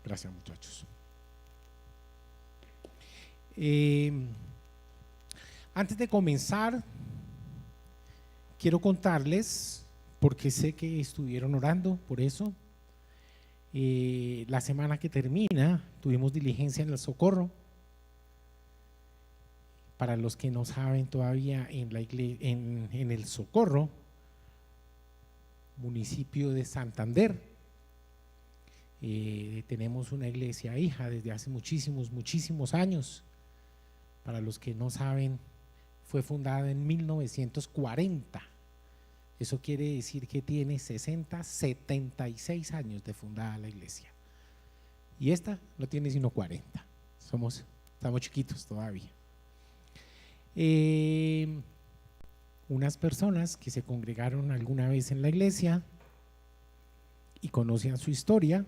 Gracias, muchachos. Antes de comenzar, quiero contarles, porque sé que estuvieron orando por eso. La semana que termina tuvimos diligencia en el Socorro. Para los que no saben todavía, en el Socorro, municipio de Santander, tenemos una iglesia hija desde hace muchísimos años. Para los que no saben, fue fundada en 1940. Eso quiere decir que tiene 76 años de fundada la iglesia. Y esta no tiene sino 40. Estamos chiquitos todavía. Unas personas que se congregaron alguna vez en la iglesia y conocían su historia,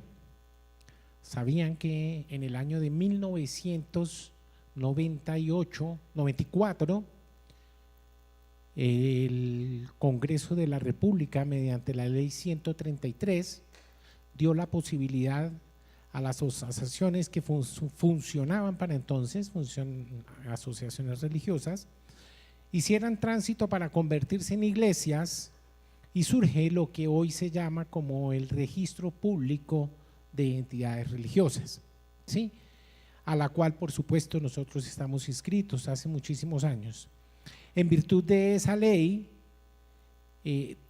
sabían que en el año de 1994 el Congreso de la República, mediante la ley 133, dio la posibilidad a las asociaciones que funcionaban para entonces, asociaciones religiosas, hicieran tránsito para convertirse en iglesias, y surge lo que hoy se llama como el Registro Público de Entidades Religiosas, ¿sí? A la cual por supuesto nosotros estamos inscritos hace muchísimos años. En virtud de esa ley,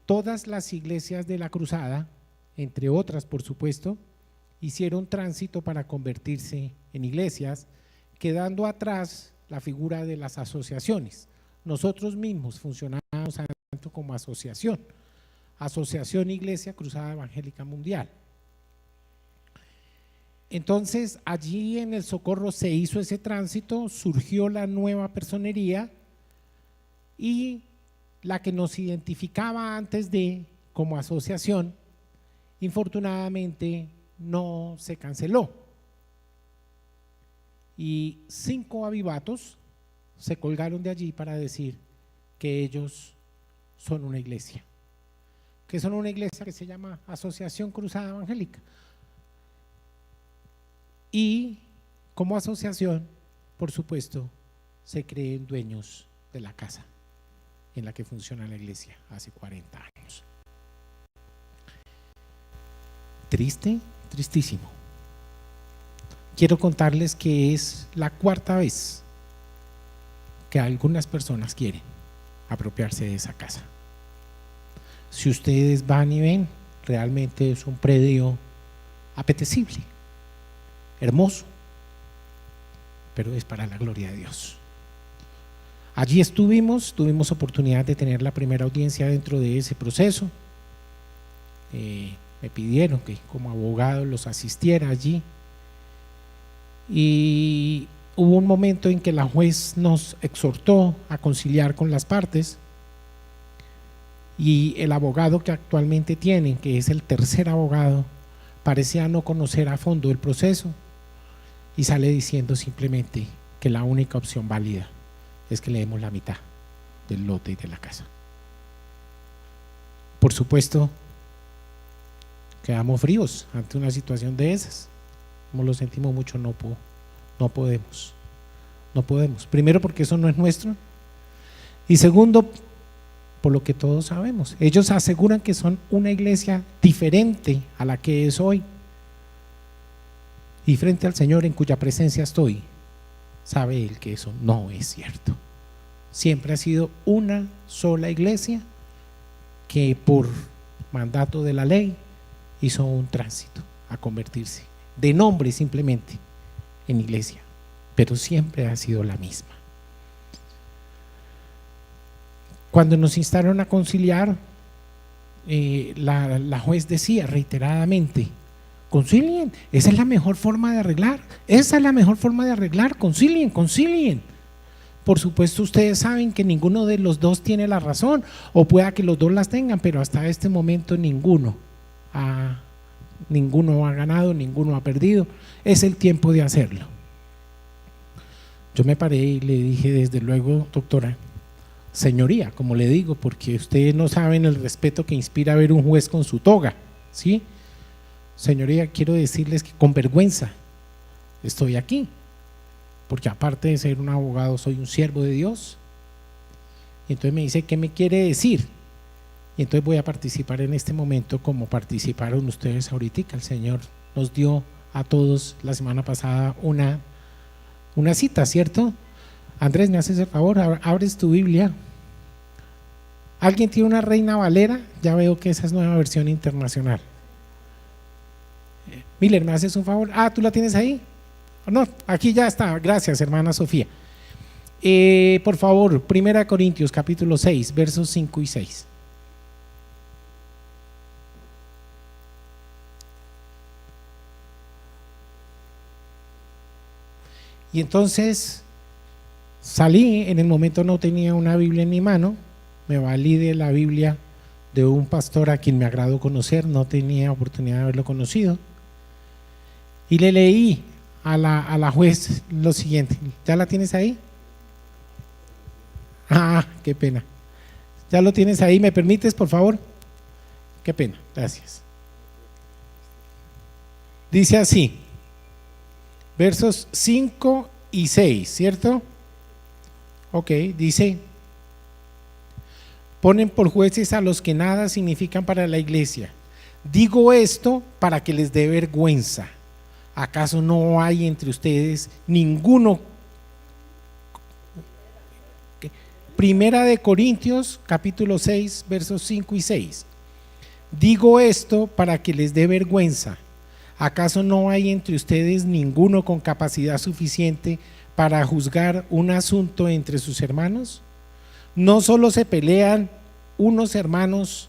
todas las iglesias de la Cruzada, entre otras por supuesto, hicieron tránsito para convertirse en iglesias, quedando atrás la figura de las asociaciones. Nosotros mismos funcionamos tanto como asociación Iglesia Cruzada Evangélica Mundial. Entonces allí en el Socorro se hizo ese tránsito, surgió la nueva personería, y la que nos identificaba antes como asociación, infortunadamente no se canceló, y 5 avivatos se colgaron de allí para decir que ellos son una iglesia, que son una iglesia que se llama Asociación Cruzada Evangélica, y como asociación, por supuesto, se creen dueños de la casa en la que funciona la iglesia hace 40 años. Triste, tristísimo. Quiero contarles que es la 4ª vez que algunas personas quieren apropiarse de esa casa. Si ustedes van y ven, realmente es un predio apetecible, hermoso, pero es para la gloria de Dios. Allí tuvimos oportunidad de tener la primera audiencia dentro de ese proceso. Me pidieron que como abogado los asistiera allí, y hubo un momento en que la juez nos exhortó a conciliar con las partes, y el abogado que actualmente tienen, que es el tercer abogado, parecía no conocer a fondo el proceso y sale diciendo simplemente que la única opción válida es que le demos la mitad del lote y de la casa. Por supuesto, quedamos fríos ante una situación de esas. Como lo sentimos mucho, no podemos. Primero, porque eso no es nuestro, y segundo, por lo que todos sabemos, ellos aseguran que son una iglesia diferente a la que es hoy, y frente al Señor en cuya presencia estoy, sabe Él que eso no es cierto. Siempre ha sido una sola iglesia que por mandato de la ley hizo un tránsito a convertirse de nombre simplemente en iglesia, pero siempre ha sido la misma. Cuando nos instaron a conciliar, la juez decía reiteradamente: concilien, esa es la mejor forma de arreglar, concilien. Por supuesto ustedes saben que ninguno de los dos tiene la razón, o pueda que los dos las tengan, pero hasta este momento ninguno ha ganado, ninguno ha perdido. Es el tiempo de hacerlo. Yo me paré y le dije: desde luego, doctora, señoría, como le digo, porque ustedes no saben el respeto que inspira ver un juez con su toga, ¿sí? Señoría, quiero decirles que con vergüenza estoy aquí, porque aparte de ser un abogado soy un siervo de Dios. Y entonces me dice, ¿qué me quiere decir? Y entonces voy a participar en este momento como participaron ustedes ahorita. El Señor nos dio a todos la semana pasada una cita, ¿cierto? Andrés, ¿me haces el favor? Abres tu Biblia. ¿Alguien tiene una Reina Valera? Ya veo que esa es nueva versión internacional. Miller, ¿me haces un favor? ¿Tú la tienes ahí? No, aquí ya está. Gracias, hermana Sofía. Por favor, 1 Corintios capítulo 6, versos 5 y 6. Y entonces salí, en el momento no tenía una Biblia en mi mano, me valí de la Biblia de un pastor a quien me agradó conocer, no tenía oportunidad de haberlo conocido, y le leí a la juez lo siguiente. ¿Ya la tienes ahí? Qué pena. ¿Ya lo tienes ahí? ¿Me permites, por favor? Qué pena, gracias. Dice así, versos 5 y 6, ¿cierto? Ok, dice: ponen por jueces a los que nada significan para la iglesia. Digo esto para que les dé vergüenza. ¿Acaso no hay entre ustedes ninguno? Primera de Corintios capítulo 6 versos 5 y 6. Digo esto para que les dé vergüenza. ¿Acaso no hay entre ustedes ninguno con capacidad suficiente para juzgar un asunto entre sus hermanos? No solo se pelean unos hermanos,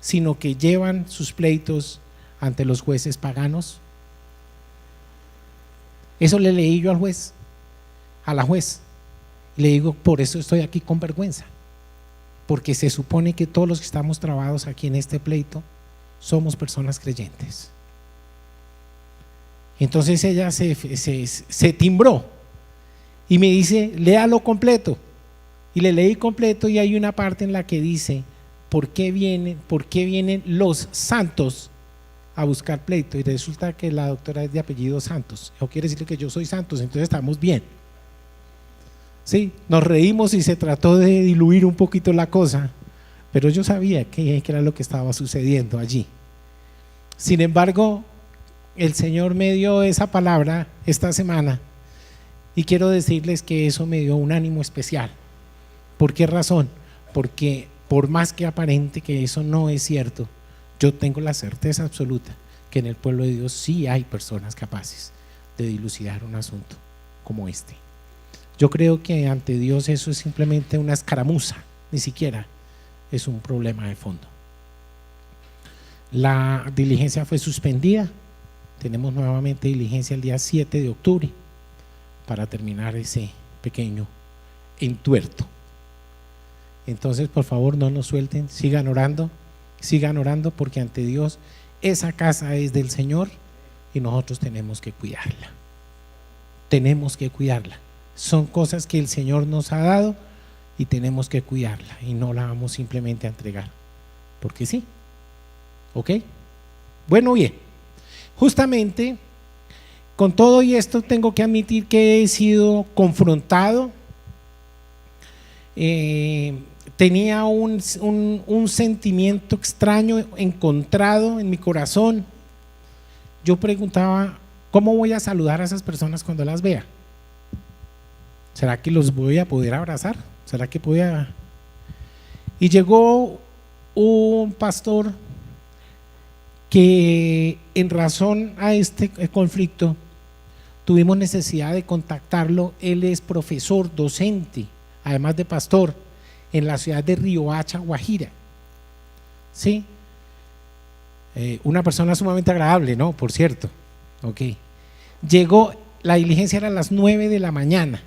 sino que llevan sus pleitos ante los jueces paganos. Eso le leí yo al juez, a la juez. Le digo, por eso estoy aquí con vergüenza, porque se supone que todos los que estamos trabados aquí en este pleito somos personas creyentes. Entonces ella se timbró y me dice, léalo completo. Y le leí completo, y hay una parte en la que dice, ¿por qué vienen los santos a buscar pleito? Y resulta que la doctora es de apellido Santos. Eso quiere decir que yo soy Santos, entonces estamos bien. Sí, nos reímos y se trató de diluir un poquito la cosa, pero yo sabía que era lo que estaba sucediendo allí. Sin embargo, el Señor me dio esa palabra esta semana, y quiero decirles que eso me dio un ánimo especial. ¿Por qué razón? Porque por más que aparente que eso no es cierto, yo tengo la certeza absoluta que en el pueblo de Dios sí hay personas capaces de dilucidar un asunto como este. Yo creo que ante Dios eso es simplemente una escaramuza, ni siquiera es un problema de fondo. La diligencia fue suspendida. Tenemos nuevamente diligencia el día 7 de octubre para terminar ese pequeño entuerto. Entonces, por favor, no nos suelten, sigan orando, porque ante Dios esa casa es del Señor y nosotros tenemos que cuidarla. Tenemos que cuidarla. Son cosas que el Señor nos ha dado y tenemos que cuidarla, y no la vamos simplemente a entregar porque sí. ¿Ok? Bueno, bien, justamente con todo y esto tengo que admitir que he sido confrontado. Tenía un sentimiento extraño, encontrado en mi corazón. Yo preguntaba, ¿cómo voy a saludar a esas personas cuando las vea? ¿Será que los voy a poder abrazar? ¿Será que voy a...? Y llegó un pastor que, en razón a este conflicto, tuvimos necesidad de contactarlo. Él es profesor, docente, además de pastor, en la ciudad de Riohacha, Guajira. ¿Sí? Una persona sumamente agradable, ¿no? Por cierto. Ok. Llegó, la diligencia era a las 9 de la mañana.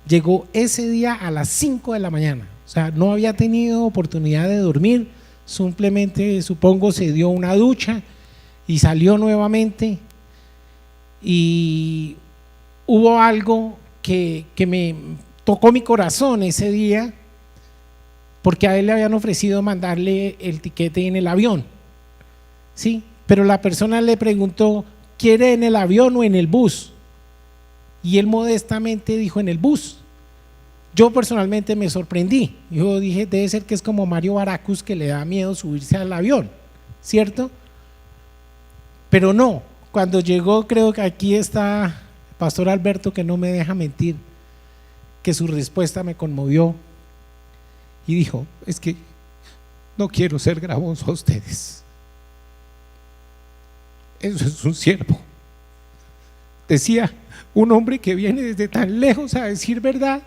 Llegó ese día a las 5 de la mañana. O sea, no había tenido oportunidad de dormir. Simplemente, supongo, se dio una ducha y salió nuevamente. Y hubo algo que me tocó mi corazón ese día, porque a él le habían ofrecido mandarle el tiquete en el avión, ¿sí? Pero la persona le preguntó, ¿quiere en el avión o en el bus? Y él modestamente dijo, en el bus. Yo personalmente me sorprendí. Yo dije, debe ser que es como Mario Baracus, que le da miedo subirse al avión, ¿cierto? Pero no, cuando llegó, creo que aquí está el pastor Alberto, que no me deja mentir, que su respuesta me conmovió y dijo, es que no quiero ser gravoso a ustedes. Eso es un siervo. Decía, un hombre que viene desde tan lejos a decir verdad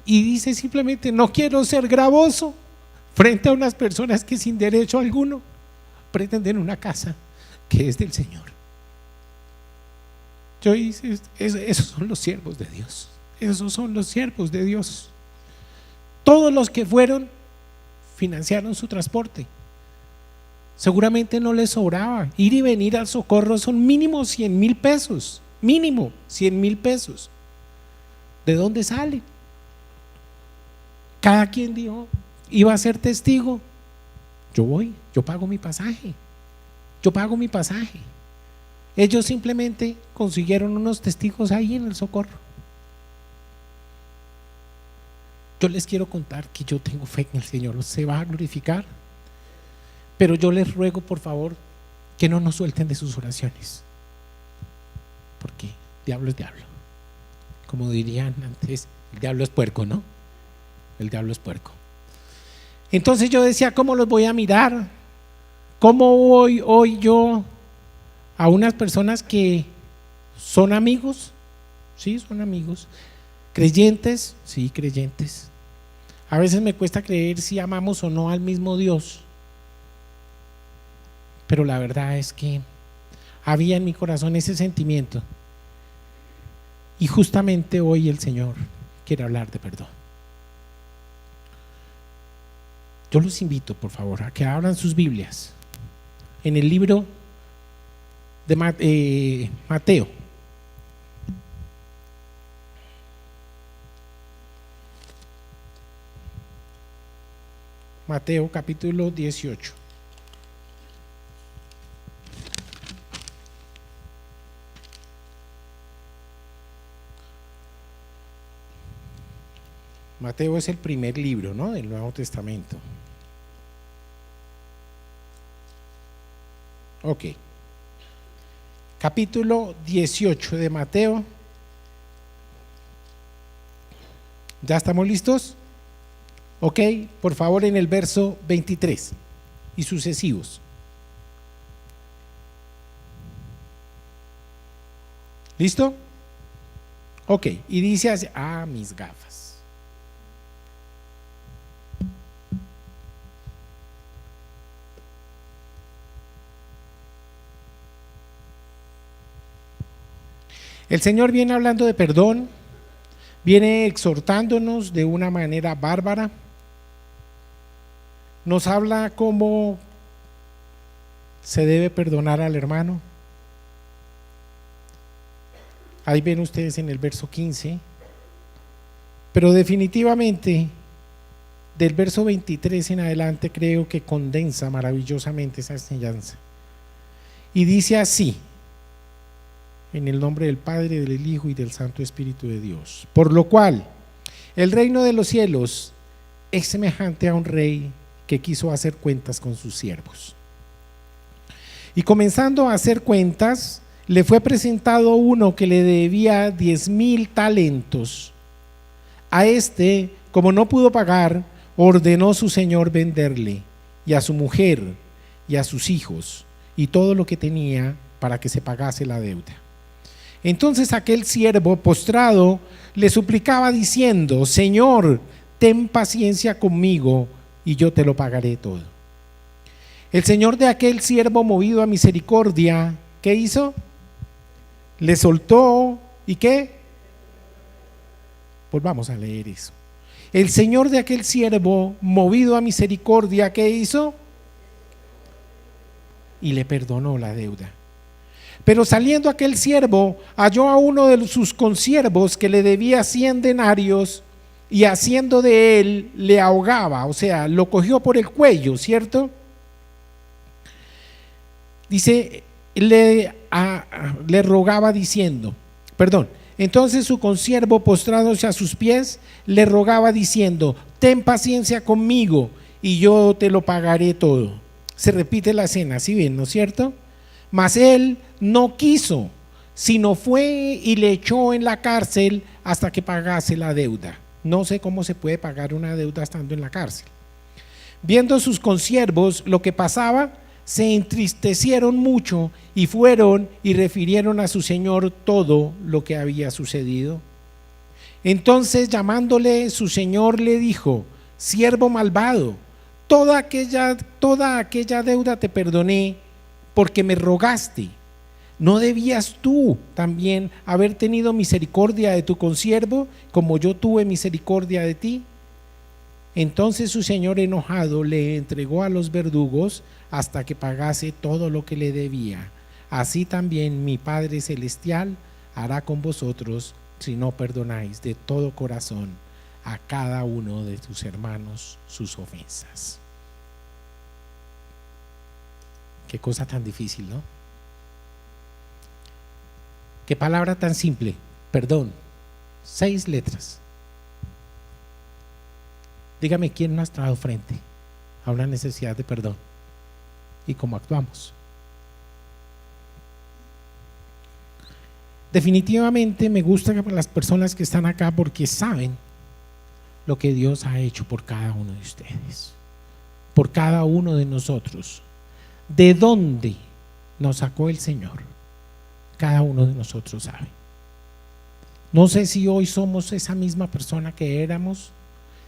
y dice simplemente, no quiero ser gravoso frente a unas personas que sin derecho alguno pretenden una casa que es del Señor. Yo hice, esos son los siervos de Dios. Esos son los siervos de Dios. Todos los que fueron financiaron su transporte. Seguramente no les sobraba. Ir y venir al Socorro son mínimo 100,000 pesos. Mínimo 100,000 pesos. ¿De dónde sale? Cada quien dijo, iba a ser testigo. Yo voy, yo pago mi pasaje. Yo pago mi pasaje. Ellos simplemente consiguieron unos testigos ahí en el Socorro. Yo les quiero contar que yo tengo fe en el Señor, se va a glorificar. Pero yo les ruego, por favor, que no nos suelten de sus oraciones. Porque diablo es diablo. Como dirían antes, el diablo es puerco, ¿no? El diablo es puerco. Entonces yo decía, ¿cómo los voy a mirar? ¿Cómo voy hoy yo a unas personas que son amigos? Sí, son amigos. ¿Creyentes? Sí, creyentes. A veces me cuesta creer si amamos o no al mismo Dios. Pero la verdad es que había en mi corazón ese sentimiento. Y justamente hoy el Señor quiere hablar de perdón. Yo los invito, por favor, a que abran sus Biblias en el libro de Mateo. Mateo capítulo 18. Mateo es el primer libro, ¿no?, del Nuevo Testamento. Ok. Capítulo 18 de Mateo. ¿Ya estamos listos? Ok, por favor, en el verso 23 y sucesivos. ¿Listo? Ok, y dice así, mis gafas. El Señor viene hablando de perdón, viene exhortándonos de una manera bárbara, nos habla cómo se debe perdonar al hermano. Ahí ven ustedes en el verso 15, pero definitivamente del verso 23 en adelante creo que condensa maravillosamente esa enseñanza. Y dice así: en el nombre del Padre, del Hijo y del Santo Espíritu de Dios. Por lo cual, el reino de los cielos es semejante a un rey que quiso hacer cuentas con sus siervos. Y comenzando a hacer cuentas, le fue presentado uno que le debía 10,000 talentos. A este, como no pudo pagar, ordenó su señor venderle, y a su mujer, y a sus hijos, y todo lo que tenía, para que se pagase la deuda. Entonces aquel siervo postrado le suplicaba diciendo: Señor, ten paciencia conmigo y yo te lo pagaré todo. El señor de aquel siervo, movido a misericordia, ¿qué hizo? Le soltó. ¿Y qué? Volvamos a leer eso. El señor de aquel siervo, movido a misericordia, ¿qué hizo? Y le perdonó la deuda. Pero saliendo aquel siervo, halló a uno de sus consiervos que le debía 100 denarios, y haciendo de él le ahogaba, o sea, lo cogió por el cuello, ¿cierto? Dice, le rogaba diciendo, entonces su consiervo postrándose a sus pies, le rogaba diciendo, ten paciencia conmigo y yo te lo pagaré todo. Se repite la escena, ¿sí ven, no es cierto? Mas él no quiso, sino fue y le echó en la cárcel hasta que pagase la deuda. No sé cómo se puede pagar una deuda estando en la cárcel. Viendo sus consiervos lo que pasaba, se entristecieron mucho y fueron y refirieron a su señor todo lo que había sucedido. Entonces, llamándole su señor, le dijo: siervo malvado, toda aquella deuda te perdoné porque me rogaste. ¿No debías tú también haber tenido misericordia de tu consiervo como yo tuve misericordia de ti? Entonces su señor, enojado, le entregó a los verdugos hasta que pagase todo lo que le debía. Así también mi Padre Celestial hará con vosotros si no perdonáis de todo corazón a cada uno de tus hermanos sus ofensas. Qué cosa tan difícil, ¿no? Qué palabra tan simple, perdón, 6 letras. Dígame quién no ha estado frente a una necesidad de perdón y cómo actuamos. Definitivamente me gusta las personas que están acá porque saben lo que Dios ha hecho por cada uno de ustedes, por cada uno de nosotros. ¿De dónde nos sacó el Señor? Cada uno de nosotros sabe. No sé si hoy somos esa misma persona que éramos,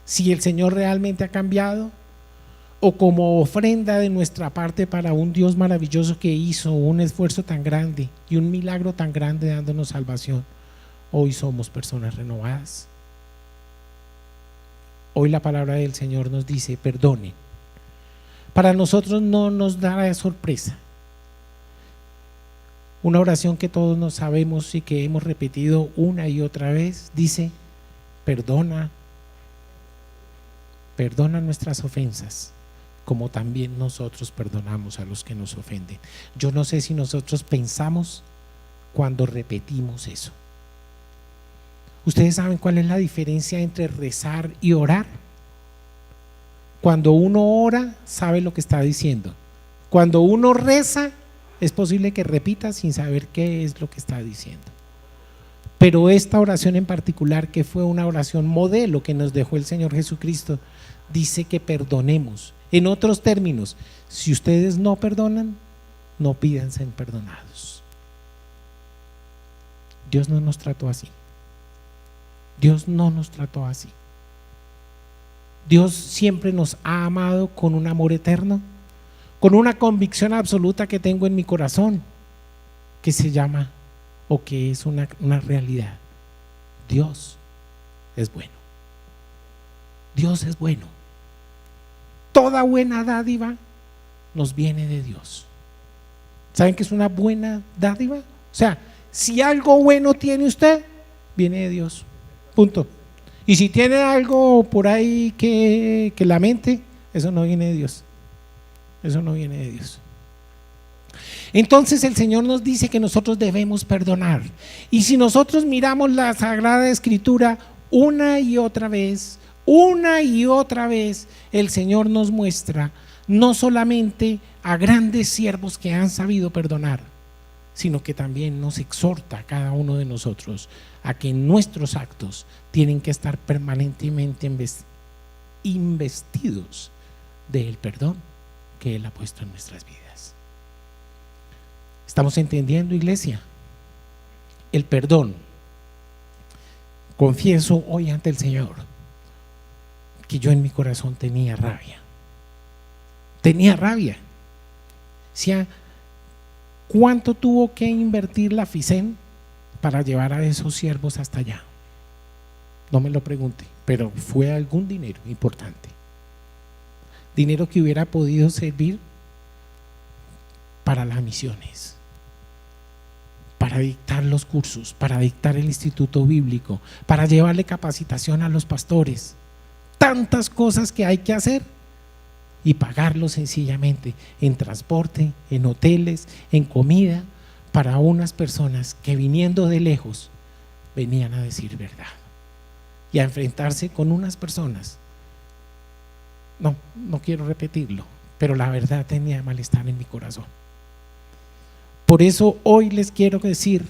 si el Señor realmente ha cambiado, o como ofrenda de nuestra parte para un Dios maravilloso que hizo un esfuerzo tan grande y un milagro tan grande dándonos salvación, hoy somos personas renovadas. Hoy la palabra del Señor nos dice: perdonen. Para nosotros no nos dará sorpresa. Una oración que todos nos sabemos y que hemos repetido una y otra vez dice: perdona nuestras ofensas, como también nosotros perdonamos a los que nos ofenden. Yo no sé si nosotros pensamos cuando repetimos eso. ¿Ustedes saben cuál es la diferencia entre rezar y orar? Cuando uno ora, sabe lo que está diciendo. Cuando uno reza, es posible que repita sin saber qué es lo que está diciendo. Pero esta oración en particular, que fue una oración modelo que nos dejó el Señor Jesucristo, dice que perdonemos. En otros términos, si ustedes no perdonan, no pidan ser perdonados. Dios no nos trató así. Dios no nos trató así. Dios siempre nos ha amado con un amor eterno, con una convicción absoluta que tengo en mi corazón, que se llama, o que es una realidad: Dios es bueno. Dios es bueno. Toda buena dádiva nos viene de Dios. ¿Saben qué es una buena dádiva? O sea, si algo bueno tiene usted, viene de Dios. Punto. Y si tiene algo por ahí que lamente, eso no viene de Dios. Eso no viene de Dios. Entonces el Señor nos dice que nosotros debemos perdonar. Y si nosotros miramos la Sagrada Escritura una y otra vez, el Señor nos muestra no solamente a grandes siervos que han sabido perdonar, sino que también nos exhorta a cada uno de nosotros a que nuestros actos tienen que estar permanentemente investidos del perdón que Él ha puesto en nuestras vidas. ¿Estamos entendiendo, iglesia? El perdón. Confieso hoy ante el Señor que yo en mi corazón tenía rabia. O sea, ¿cuánto tuvo que invertir la FICEN para llevar a esos siervos hasta allá? No me lo pregunte, pero fue algún dinero importante. Dinero que hubiera podido servir para las misiones, para dictar los cursos, para dictar el instituto bíblico, para llevarle capacitación a los pastores. Tantas cosas que hay que hacer y pagarlo sencillamente en transporte, en hoteles, en comida, para unas personas que viniendo de lejos venían a decir verdad y a enfrentarse con unas personas. No quiero repetirlo, pero la verdad tenía malestar en mi corazón. Por eso hoy les quiero decir,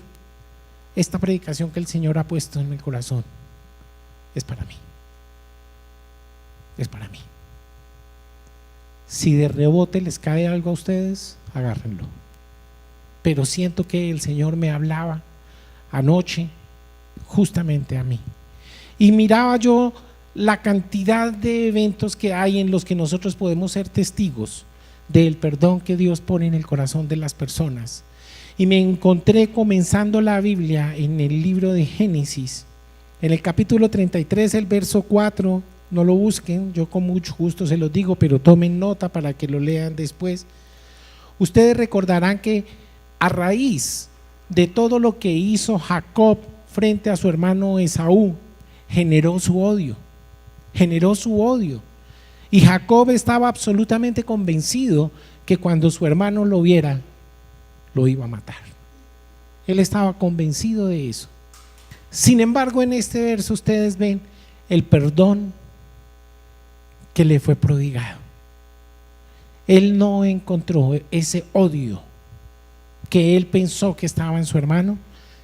esta predicación que el Señor ha puesto en mi corazón es para mí. Es para mí. Si de rebote les cae algo a ustedes, agárrenlo. Pero siento que el Señor me hablaba anoche justamente a mí. Y miraba yo la cantidad de eventos que hay en los que nosotros podemos ser testigos del perdón que Dios pone en el corazón de las personas. Y me encontré comenzando la Biblia en el libro de Génesis, en el capítulo 33, el verso 4, no lo busquen, yo con mucho gusto se los digo, pero tomen nota para que lo lean después. Ustedes recordarán que a raíz de todo lo que hizo Jacob frente a su hermano Esaú, generó su odio. Y Jacob estaba absolutamente convencido que cuando su hermano lo viera, lo iba a matar. Él estaba convencido de eso. Sin embargo, en este verso ustedes ven el perdón que le fue prodigado. Él no encontró ese odio que él pensó que estaba en su hermano,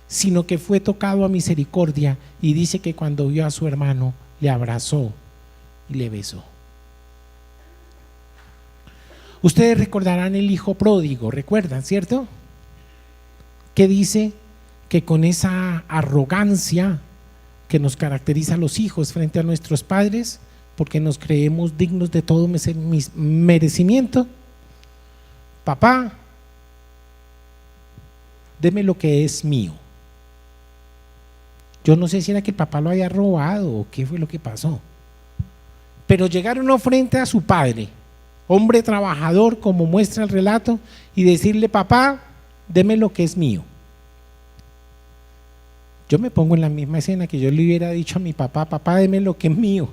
sino que fue tocado a misericordia, y dice que cuando vio a su hermano le abrazó y le besó. Ustedes recordarán el hijo pródigo, ¿recuerdan, cierto? Que dice que con esa arrogancia que nos caracteriza a los hijos frente a nuestros padres, porque nos creemos dignos de todo merecimiento, papá, deme lo que es mío. Yo no sé si era que el papá lo haya robado o qué fue lo que pasó, pero llegaron frente a su padre, hombre trabajador como muestra el relato, y decirle: papá, deme lo que es mío. Yo me pongo en la misma escena que yo le hubiera dicho a mi papá: papá, deme lo que es mío.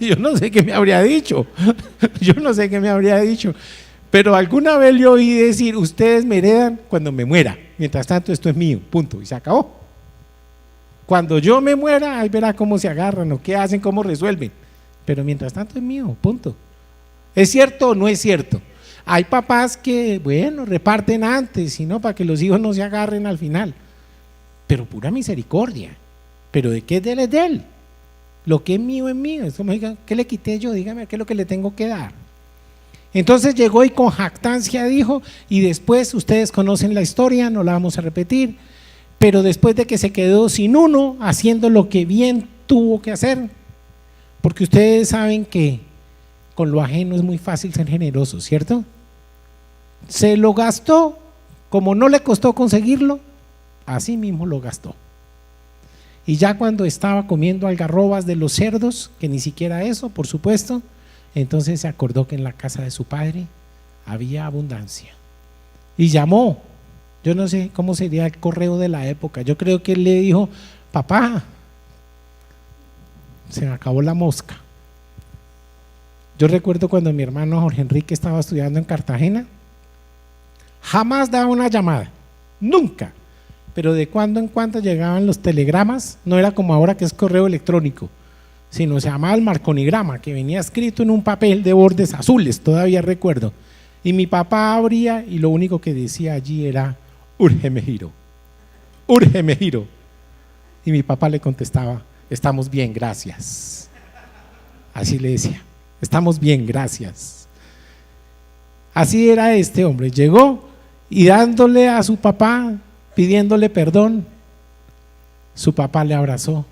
Yo no sé qué me habría dicho, pero alguna vez le oí decir: ustedes me heredan cuando me muera, mientras tanto esto es mío, punto, y se acabó. Cuando yo me muera, ahí verá cómo se agarran o qué hacen, cómo resuelven, pero mientras tanto es mío, punto. ¿Es cierto o no es cierto? Hay papás que, bueno, reparten antes, y no, para que los hijos no se agarren al final, pero pura misericordia. ¿Pero de qué es de él? Es de él. Lo que es mío es mío. Es como, diga, ¿qué le quité yo? Dígame, ¿qué es lo que le tengo que dar? Entonces llegó y con jactancia dijo, y después ustedes conocen la historia, no la vamos a repetir, pero después de que se quedó sin uno, haciendo lo que bien tuvo que hacer, porque ustedes saben que con lo ajeno es muy fácil ser generoso, ¿cierto? Se lo gastó, como no le costó conseguirlo, así mismo lo gastó. Y ya cuando estaba comiendo algarrobas de los cerdos, que ni siquiera eso, por supuesto, entonces se acordó que en la casa de su padre había abundancia. Y llamó, yo no sé cómo sería el correo de la época, yo creo que él le dijo: papá, se me acabó la mosca. Yo recuerdo cuando mi hermano Jorge Enrique estaba estudiando en Cartagena, jamás daba una llamada, nunca, pero de cuando en cuando llegaban los telegramas, no era como ahora que es correo electrónico, sino se llamaba el marconigrama, que venía escrito en un papel de bordes azules, todavía recuerdo, y mi papá abría y lo único que decía allí era: úrgeme giro, y mi papá le contestaba: estamos bien, gracias. Así le decía: estamos bien, gracias. Así era este hombre, llegó y dándole a su papá, pidiéndole perdón, su papá le abrazó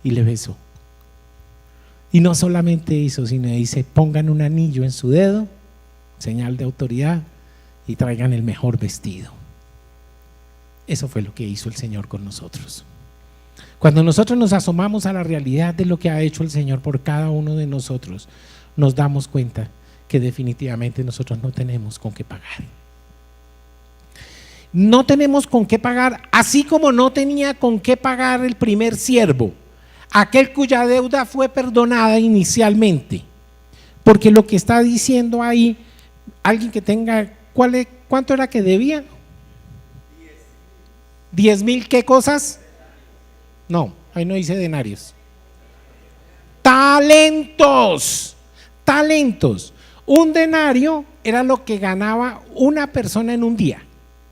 y le besó. Y no solamente hizo, sino dice: pongan un anillo en su dedo, señal de autoridad, y traigan el mejor vestido. Eso fue lo que hizo el Señor con nosotros. Cuando nosotros nos asomamos a la realidad de lo que ha hecho el Señor por cada uno de nosotros, nos damos cuenta que definitivamente nosotros no tenemos con qué pagar. No tenemos con qué pagar, así como no tenía con qué pagar el primer siervo, aquel cuya deuda fue perdonada inicialmente. Porque lo que está diciendo ahí, alguien que tenga, ¿cuánto era que debía? 10.000, ¿qué cosas? No, ahí no dice denarios. Talentos, talentos. Un denario era lo que ganaba una persona en un día,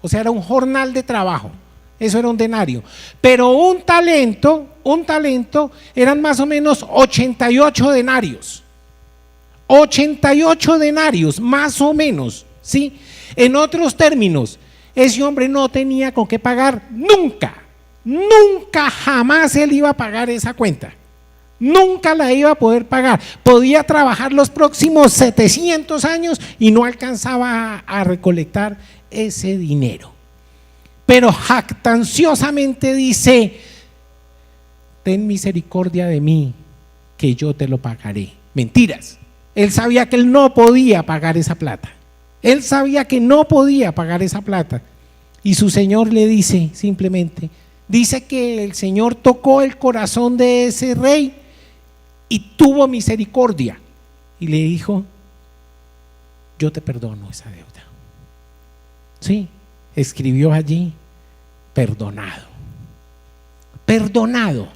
o sea, era un jornal de trabajo, eso era un denario. Pero un talento eran más o menos 88 denarios. 88 denarios, más o menos, ¿sí? En otros términos, ese hombre no tenía con qué pagar nunca, jamás él iba a pagar esa cuenta. Nunca la iba a poder pagar. Podía trabajar los próximos 700 años y no alcanzaba a recolectar ese dinero. Pero jactanciosamente dice: ten misericordia de mí, que yo te lo pagaré. Mentiras. Él sabía que él no podía pagar esa plata. Él sabía que no podía pagar esa plata. Y su Señor le dice simplemente, dice que el Señor tocó el corazón de ese rey y tuvo misericordia y le dijo: yo te perdono esa deuda. Sí, escribió allí: perdonado, perdonado.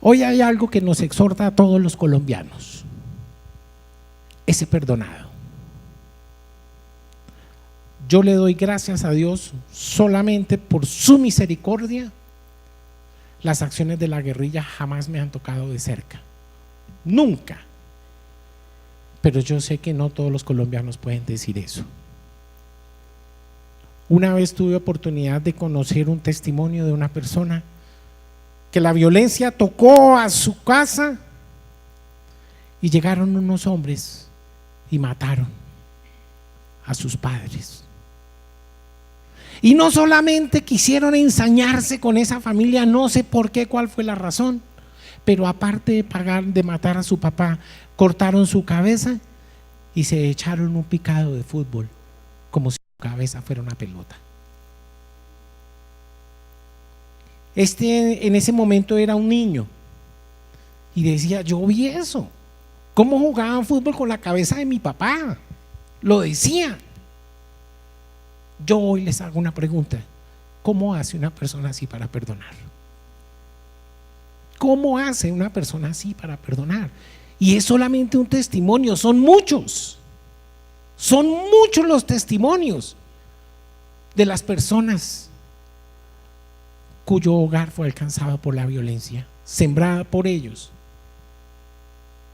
Hoy hay algo que nos exhorta a todos los colombianos: ese perdonado. Yo le doy gracias a Dios solamente por su misericordia. Las acciones de la guerrilla jamás me han tocado de cerca, nunca. Pero yo sé que no todos los colombianos pueden decir eso. Una vez tuve oportunidad de conocer un testimonio de una persona que la violencia tocó a su casa y llegaron unos hombres y mataron a sus padres. Y no solamente quisieron ensañarse con esa familia, no sé por qué, cuál fue la razón, pero aparte de matar a su papá, cortaron su cabeza y se echaron un picado de fútbol, como si su cabeza fuera una pelota. En ese momento era un niño y decía: yo vi eso, cómo jugaban fútbol con la cabeza de mi papá, lo decía. Yo hoy les hago una pregunta: ¿cómo hace una persona así para perdonar? ¿Cómo hace una persona así para perdonar? Y es solamente un testimonio, son muchos los testimonios de las personas cuyo hogar fue alcanzado por la violencia, sembrada por ellos.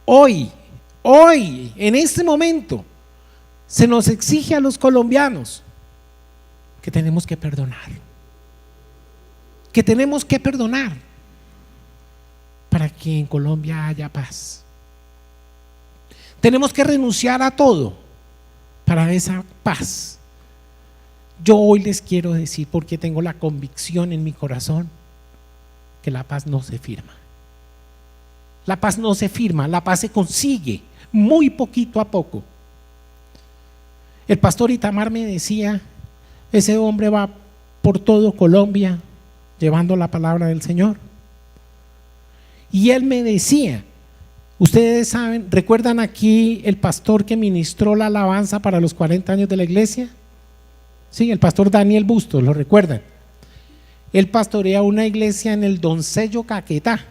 Hoy, en este momento, se nos exige a los colombianos que tenemos que perdonar, para que en Colombia haya paz. Tenemos que renunciar a todo para esa paz. Yo hoy les quiero decir, porque tengo la convicción en mi corazón, que la paz no se firma. La paz no se firma, la paz se consigue muy poquito a poco. El pastor Itamar me decía: ese hombre va por todo Colombia llevando la palabra del Señor. Y él me decía, ustedes saben, ¿recuerdan aquí el pastor que ministró la alabanza para los 40 años de la iglesia? Sí, el pastor Daniel Bustos, ¿lo recuerdan? Él pastorea una iglesia en el Doncello, Caquetá.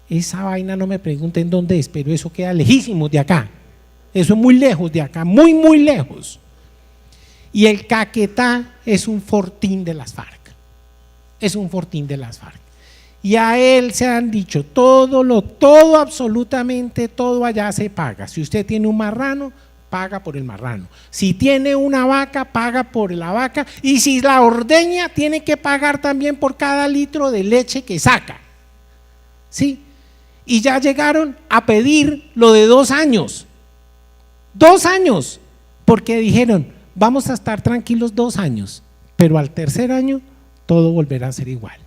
Esa vaina no me pregunten dónde es, pero eso queda lejísimos de acá. Eso es muy lejos de acá, muy, muy lejos. Y el Caquetá es un fortín de las FARC. Es un fortín de las FARC. Y a él se han dicho: todo, absolutamente todo allá se paga. Si usted tiene un marrano, paga por el marrano. Si tiene una vaca, paga por la vaca. Y si la ordeña, tiene que pagar también por cada litro de leche que saca. ¿Sí? Y ya llegaron a pedir lo de 2 años. 2 años, porque dijeron: vamos a estar tranquilos 2 años, pero al tercer año todo volverá a ser igual.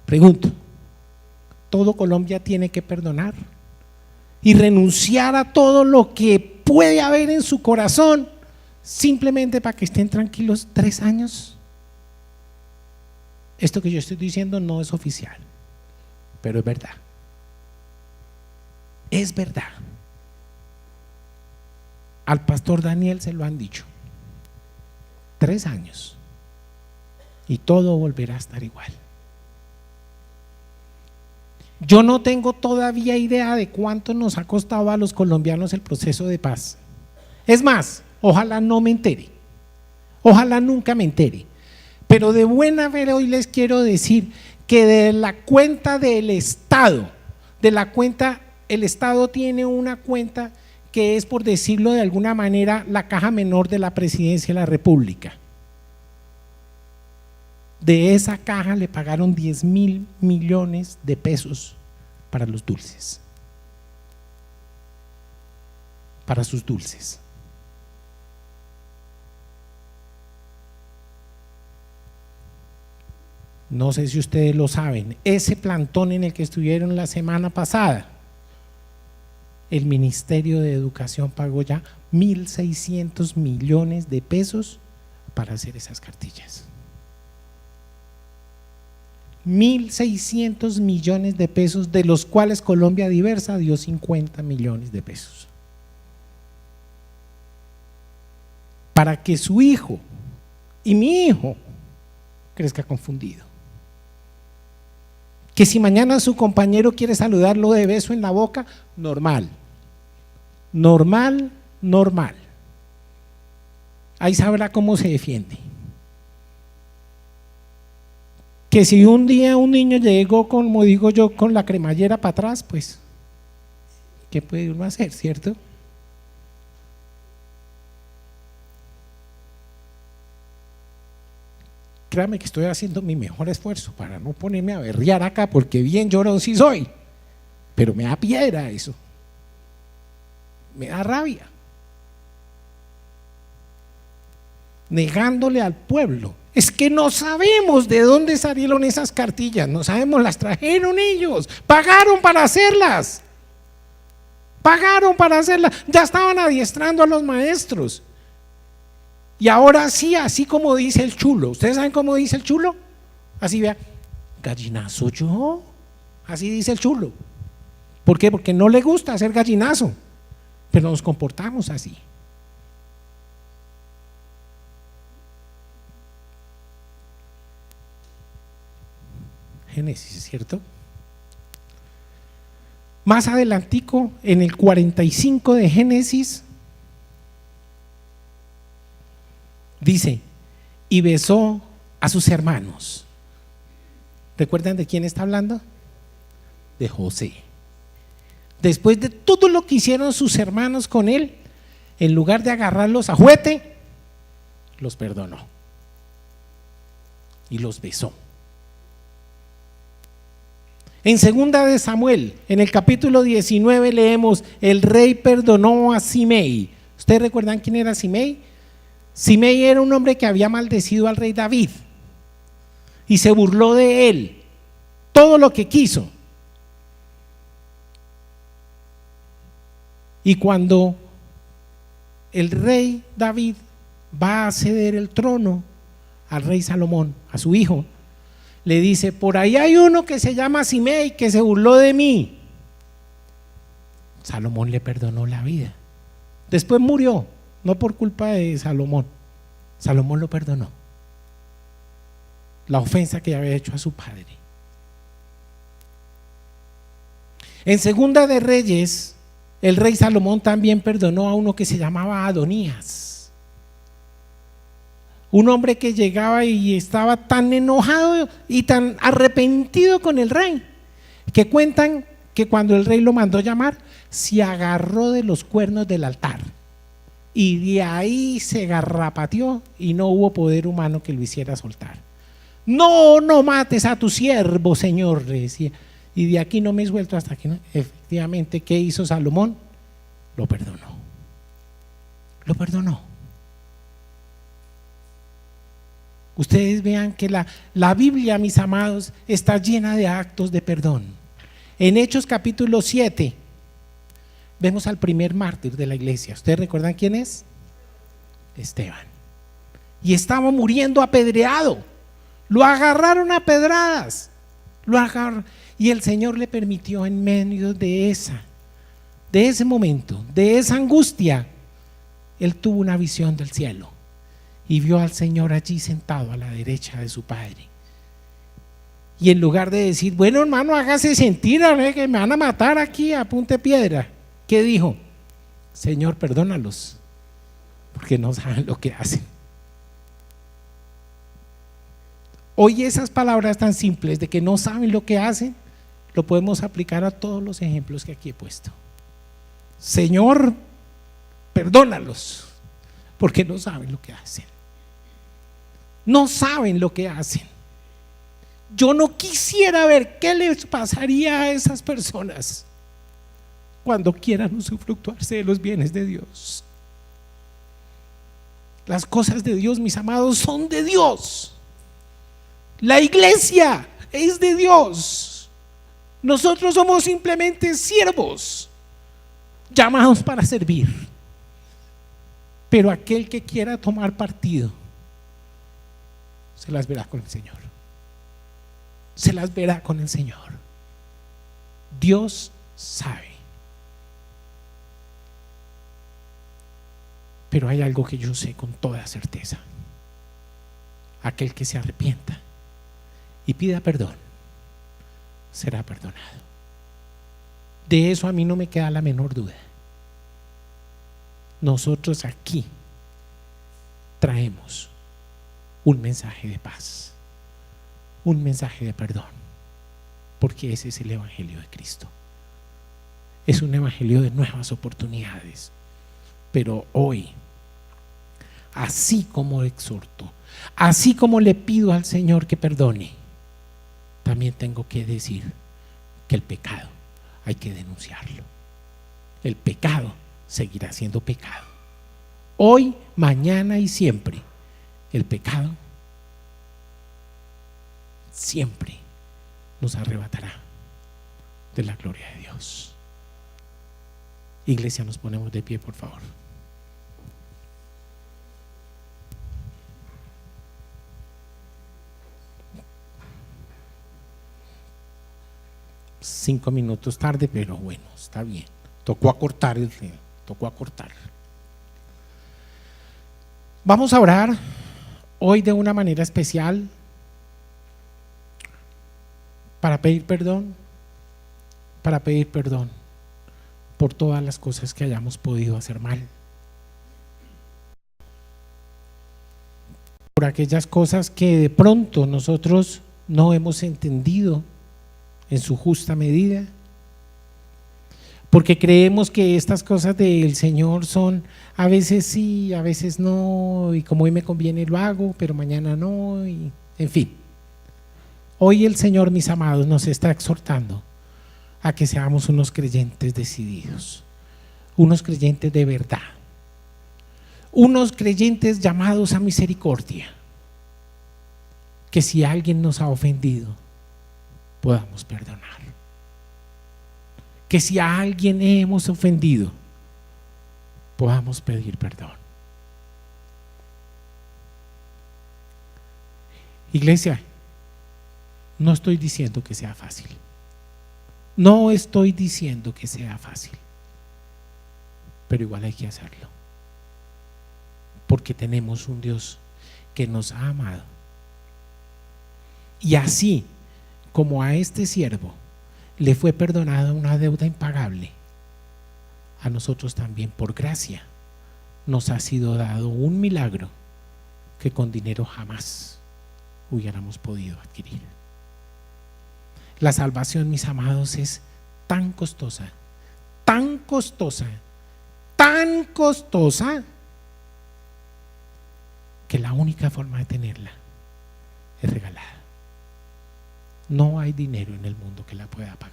Pregunto: ¿todo Colombia tiene que perdonar y renunciar a todo lo que puede haber en su corazón simplemente para que estén tranquilos 3 años? Esto que yo estoy diciendo no es oficial, pero es verdad. Es verdad. Al pastor Daniel se lo han dicho. 3 años y todo volverá a estar igual. Yo no tengo todavía idea de cuánto nos ha costado a los colombianos el proceso de paz. Es más, ojalá no me entere, ojalá nunca me entere, pero de buena fe hoy les quiero decir que de la cuenta del Estado, el Estado tiene una cuenta que es, por decirlo de alguna manera, la caja menor de la Presidencia de la República. De esa caja le pagaron 10.000 millones de pesos para los dulces, para sus dulces. No sé si ustedes lo saben, ese plantón en el que estuvieron la semana pasada, el Ministerio de Educación pagó ya 1.600 millones de pesos para hacer esas cartillas. 1.600 millones de pesos, de los cuales Colombia Diversa dio 50 millones de pesos. Para que su hijo y mi hijo crezca confundido. Que si mañana su compañero quiere saludarlo de beso en la boca, normal. Normal, normal. Ahí sabrá cómo se defiende. Que si un día un niño llegó, como digo yo, con la cremallera para atrás, pues, ¿qué puede uno hacer, cierto? Créame que estoy haciendo mi mejor esfuerzo para no ponerme a berrear acá, porque bien llorón sí soy, pero me da piedra eso, me da rabia. Negándole al pueblo. Es que no sabemos de dónde salieron esas cartillas, no sabemos, las trajeron ellos, pagaron para hacerlas, ya estaban adiestrando a los maestros. Y ahora sí, así como dice el chulo, ¿ustedes saben cómo dice el chulo? Así vea, gallinazo yo, así dice el chulo. ¿Por qué? Porque no le gusta hacer gallinazo, pero nos comportamos así. Génesis, ¿cierto? Más adelantico, en el 45 de Génesis, dice, y besó a sus hermanos. ¿Recuerdan de quién está hablando? De José. Después de todo lo que hicieron sus hermanos con él, en lugar de agarrarlos a juguete, los perdonó y los besó. En segunda de Samuel, en el capítulo 19 leemos, el rey perdonó a Simei. ¿Ustedes recuerdan quién era Simei? Simei era un hombre que había maldecido al rey David y se burló de él, todo lo que quiso. Y cuando el rey David va a ceder el trono al rey Salomón, a su hijo, le dice, por ahí hay uno que se llama Simei que se burló de mí. Salomón le perdonó la vida. Después murió, no por culpa de Salomón. Salomón lo perdonó. La ofensa que había hecho a su padre. En segunda de Reyes, el rey Salomón también perdonó a uno que se llamaba Adonías. Un hombre que llegaba y estaba tan enojado y tan arrepentido con el rey, que cuentan que cuando el rey lo mandó llamar, se agarró de los cuernos del altar y de ahí se garrapateó y no hubo poder humano que lo hiciera soltar. No, no mates a tu siervo, Señor, decía, y de aquí no me suelto hasta que no. Efectivamente, ¿qué hizo Salomón? Lo perdonó. Lo perdonó. Ustedes vean que la Biblia, mis amados, está llena de actos de perdón. En Hechos capítulo 7 vemos al primer mártir de la iglesia. ¿Ustedes recuerdan quién es? Esteban. Y estaba muriendo apedreado. lo agarraron a pedradas, y el Señor le permitió en medio de ese momento, de esa angustia, él tuvo una visión del cielo y vio al Señor allí sentado a la derecha de su Padre. Y en lugar de decir, bueno hermano, hágase sentir, a ver que me van a matar aquí a punta de piedra, ¿qué dijo? Señor, perdónalos, porque no saben lo que hacen. Hoy esas palabras tan simples de que no saben lo que hacen, lo podemos aplicar a todos los ejemplos que aquí he puesto. Señor, perdónalos, porque no saben lo que hacen. No saben lo que hacen. Yo no quisiera ver qué les pasaría a esas personas cuando quieran usufructuarse de los bienes de Dios. Las cosas de Dios, mis amados, son de Dios. La iglesia es de Dios. Nosotros somos simplemente siervos, llamados para servir. Pero aquel que quiera tomar partido, se las verá con el Señor. Se las verá con el Señor. Dios sabe. Pero hay algo que yo sé con toda certeza: aquel que se arrepienta y pida perdón será perdonado. De eso a mí no me queda la menor duda. Nosotros aquí traemos un mensaje de paz, un mensaje de perdón, porque ese es el evangelio de Cristo. Es un evangelio de nuevas oportunidades. Pero hoy, así como exhorto, así como le pido al Señor que perdone, también tengo que decir que el pecado hay que denunciarlo. El pecado seguirá siendo pecado. Hoy, mañana y siempre, el pecado siempre nos arrebatará de la gloria de Dios. Iglesia, nos ponemos de pie, por favor. Cinco minutos tarde, pero bueno, está bien. Tocó acortar. Vamos a orar hoy de una manera especial para pedir perdón por todas las cosas que hayamos podido hacer mal, por aquellas cosas que de pronto nosotros no hemos entendido en su justa medida, porque creemos que estas cosas del Señor son a veces sí, a veces no, y como hoy me conviene lo hago, pero mañana no, y en fin. Hoy el Señor, mis amados, nos está exhortando a que seamos unos creyentes decididos, unos creyentes de verdad, unos creyentes llamados a misericordia, que si alguien nos ha ofendido, podamos perdonar. Que si a alguien hemos ofendido, podamos pedir perdón. Iglesia, no estoy diciendo que sea fácil. No estoy diciendo que sea fácil. Pero igual hay que hacerlo. Porque tenemos un Dios que nos ha amado. Y así como a este siervo le fue perdonada una deuda impagable, a nosotros también por gracia nos ha sido dado un milagro que con dinero jamás hubiéramos podido adquirir. La salvación, mis amados, es tan costosa, tan costosa, tan costosa, que la única forma de tenerla es regalada. No hay dinero en el mundo que la pueda pagar.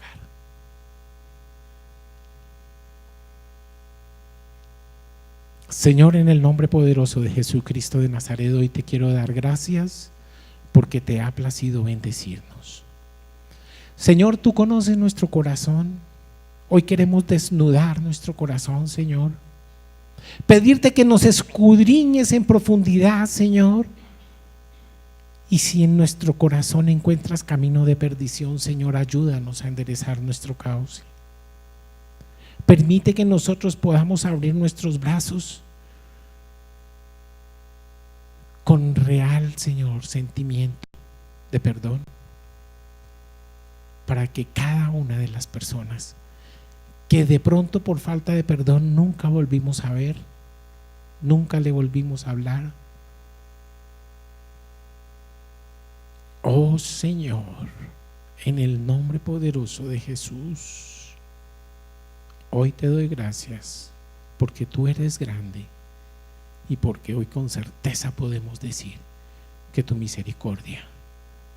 Señor, en el nombre poderoso de Jesucristo de Nazaret, hoy te quiero dar gracias porque te ha placido bendecirnos. Señor, tú conoces nuestro corazón. Hoy queremos desnudar nuestro corazón, Señor. Pedirte que nos escudriñes en profundidad, Señor, Y si en nuestro corazón encuentras camino de perdición, Señor, ayúdanos a enderezar nuestro cauce. Permite que nosotros podamos abrir nuestros brazos con real, Señor, sentimiento de perdón, para que cada una de las personas que de pronto por falta de perdón nunca volvimos a ver, nunca le volvimos a hablar, oh Señor, en el nombre poderoso de Jesús, hoy te doy gracias porque tú eres grande y porque hoy con certeza podemos decir que tu misericordia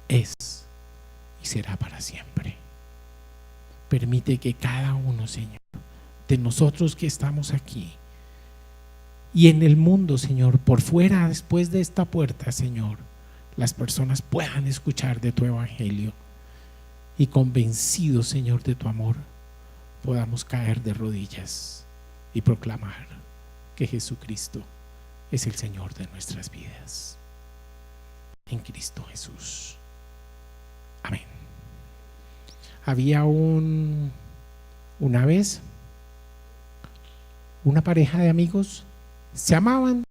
es y será para siempre. Permite que cada uno, Señor, de nosotros que estamos aquí y en el mundo, Señor, por fuera, después de esta puerta, Señor, las personas puedan escuchar de tu evangelio y convencidos, Señor, de tu amor, podamos caer de rodillas y proclamar que Jesucristo es el Señor de nuestras vidas. En Cristo Jesús. Amén. Había una vez una pareja de amigos, se amaban,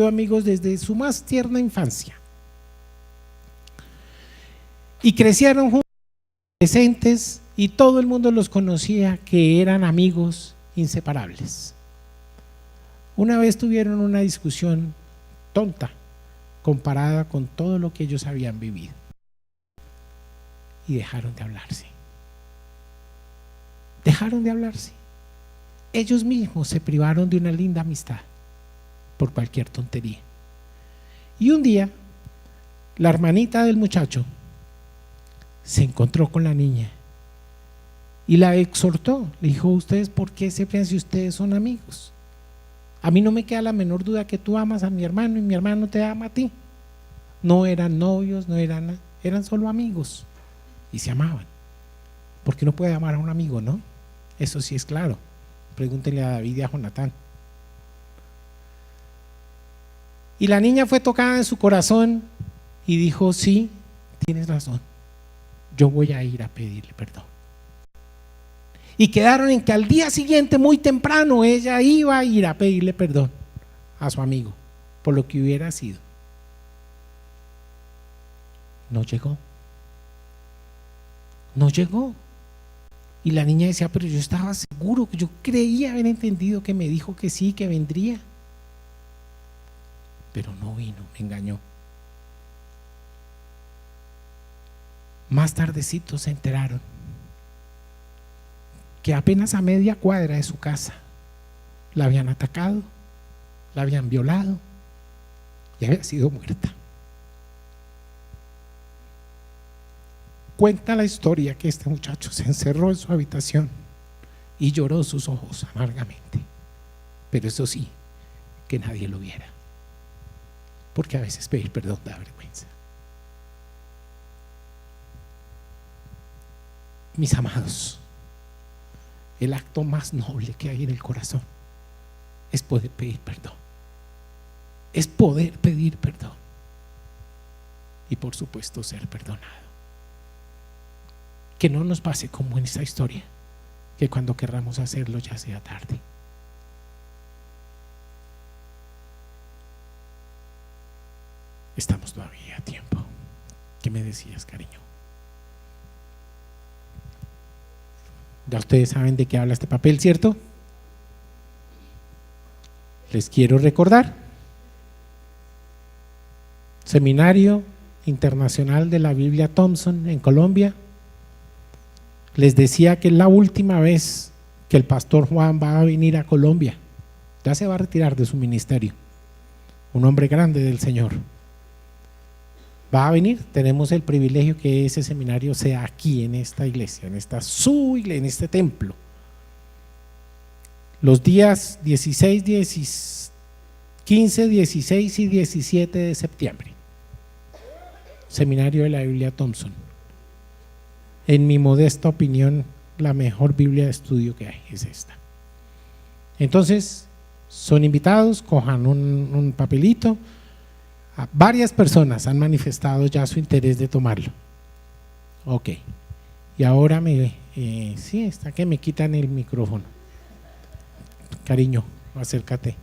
amigos desde su más tierna infancia, y crecieron juntos, adolescentes, y todo el mundo los conocía, que eran amigos inseparables. Una vez tuvieron una discusión tonta comparada con todo lo que ellos habían vivido y dejaron de hablarse. Dejaron de hablarse. Ellos mismos se privaron de una linda amistad por cualquier tontería. Y un día la hermanita del muchacho se encontró con la niña y la exhortó. Le dijo: ¿ustedes por qué se pelean si ustedes son amigos? A mí no me queda la menor duda que tú amas a mi hermano y mi hermano te ama a ti. No eran novios, no eran solo amigos y se amaban. Porque uno puede amar a un amigo, ¿no? Eso sí es claro. Pregúntenle a David y a Jonatán. Y la niña fue tocada en su corazón y dijo: sí, tienes razón, yo voy a ir a pedirle perdón. Y quedaron en que al día siguiente, muy temprano, ella iba a ir a pedirle perdón a su amigo por lo que hubiera sido. No llegó. No llegó. Y la niña decía: pero yo estaba seguro, yo creía haber entendido que me dijo que sí, que vendría. Pero no vino, me engañó. Más tardecito se enteraron que apenas a media cuadra de su casa la habían atacado, la habían violado y había sido muerta. Cuenta la historia que este muchacho se encerró en su habitación y lloró sus ojos amargamente, pero eso sí, que nadie lo viera, porque a veces pedir perdón da vergüenza. Mis amados, el acto más noble que hay en el corazón es poder pedir perdón, es poder pedir perdón y por supuesto ser perdonado. Que no nos pase como en esta historia, que cuando querramos hacerlo ya sea tarde. Estamos todavía a tiempo. ¿Qué me decías, cariño? Ya ustedes saben de qué habla este papel, ¿cierto? Les quiero recordar: Seminario Internacional de la Biblia Thompson en Colombia. Les decía que es la última vez que el pastor Juan va a venir a Colombia. Ya se va a retirar de su ministerio. Un hombre grande del Señor. Va a venir. Tenemos el privilegio que ese seminario sea aquí en esta iglesia, en esta su iglesia, en este templo. Los días 15, 16 y 17 de septiembre. Seminario de la Biblia Thompson. En mi modesta opinión, la mejor Biblia de estudio que hay es esta. Entonces, son invitados, cojan un papelito, Varias personas han manifestado ya su interés de tomarlo. Ok. Y ahora sí, está que me quitan el micrófono. Cariño, acércate.